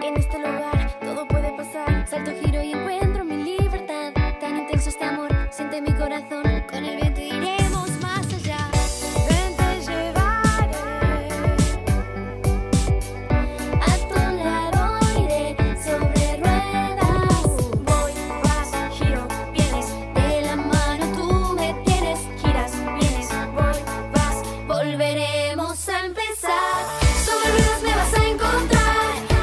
En este lugar todo puede pasar. Salto, giro y encuentro mi libertad. Tan intenso este amor, siente mi corazón. Con el viento iremos más allá. Ven, te llevaré. A tu lado iré sobre ruedas. Voy, vas, giro, vienes. De la mano tú me tienes. Giras, vienes. Voy, vas, volveremos a empezar. Sobre ruedas me vas a encontrar.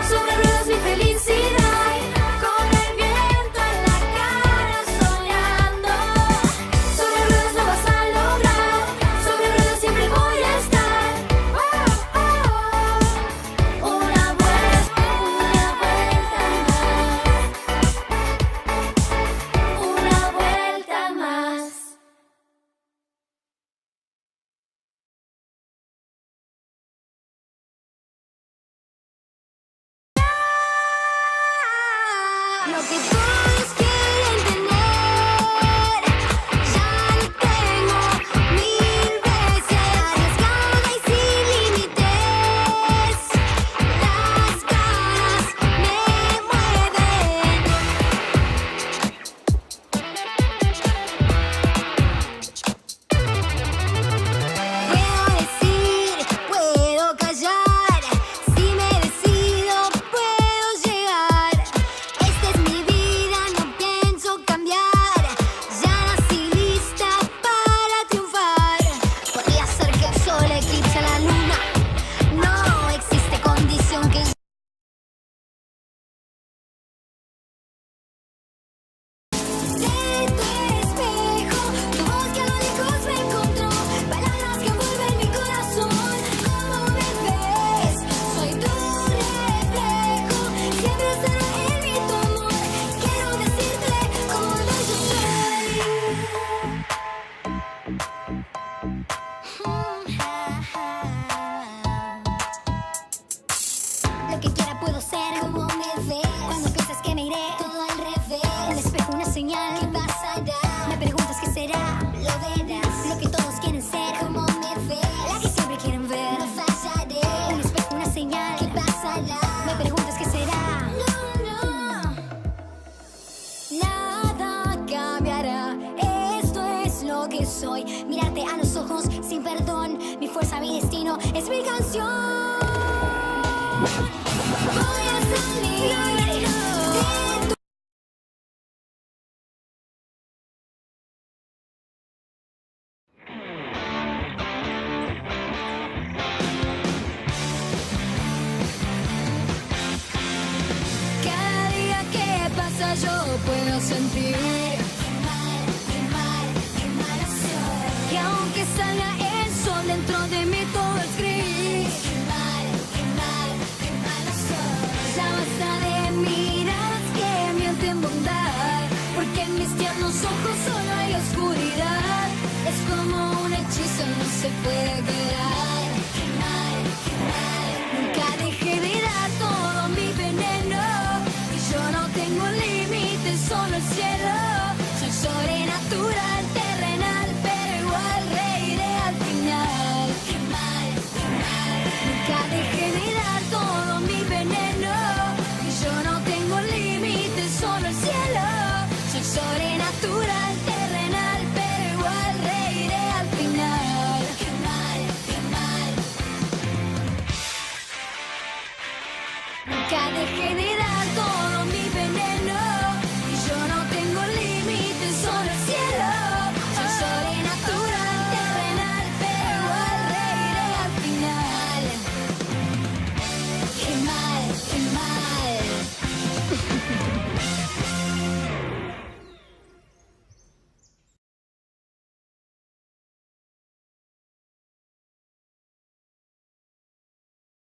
Sobre ruedas mi felicidad. Con el viento en la cara soñando. Sobre ruedas lo vas a lograr. Sobre ruedas siempre voy a estar. Una vuelta más. Una vuelta más. Lo que todos quieren tener, ya lo tengo 1000 veces. Arriesgada y sin límites, las ganas me mueven. Puedo decir, puedo callar, si me decido puedo llegar. Esta es mi vida, no pienso cambiar. Ya nací lista para triunfar. Podría ser que el sol eclipse la luna. No existe condición que de tu espejo, tu voz que a lo lejos me encontró. Palabras que envuelven mi corazón. Como me ves, soy tu reflejo. Siempre estará en mí tu amor. Quiero decirte cómo yo soy. Lo que quiera puedo ser, como me ves. Cuando piensas que me iré, todo al revés. Un espejo, una señal, ¿qué pasará? Me preguntas qué será, lo verás. Lo que todos quieren ser, como me ves. La que siempre quieren ver, no fallaré. Un espejo, una señal, ¿qué pasará? Me preguntas qué será. No. Nada cambiará, esto es lo que soy. Mirarte a los ojos sin perdón. Mi fuerza, mi destino, es mi canción. Voy a salir de tu Cada día que pasa yo puedo sentir qué mal soy. Y aunque salga el sol dentro de mí todo es gris. Qué mal soy. Ya basta de miradas que mienten bondad, porque en mis tiernos ojos solo hay oscuridad. Es como un hechizo, no se puede quedar. Qué mal. Nunca dejé de dar todo mi veneno. Y yo no tengo límites, solo el cielo. Soy sobrenatural, terrenal, pero igual reiré al final. Qué mal. Nunca dejé de dar todo mi veneno. Y yo no tengo límites, solo el cielo. Soy sobrenatural, terrenal, pero igual reiré al final. Qué mal. Nunca dejé de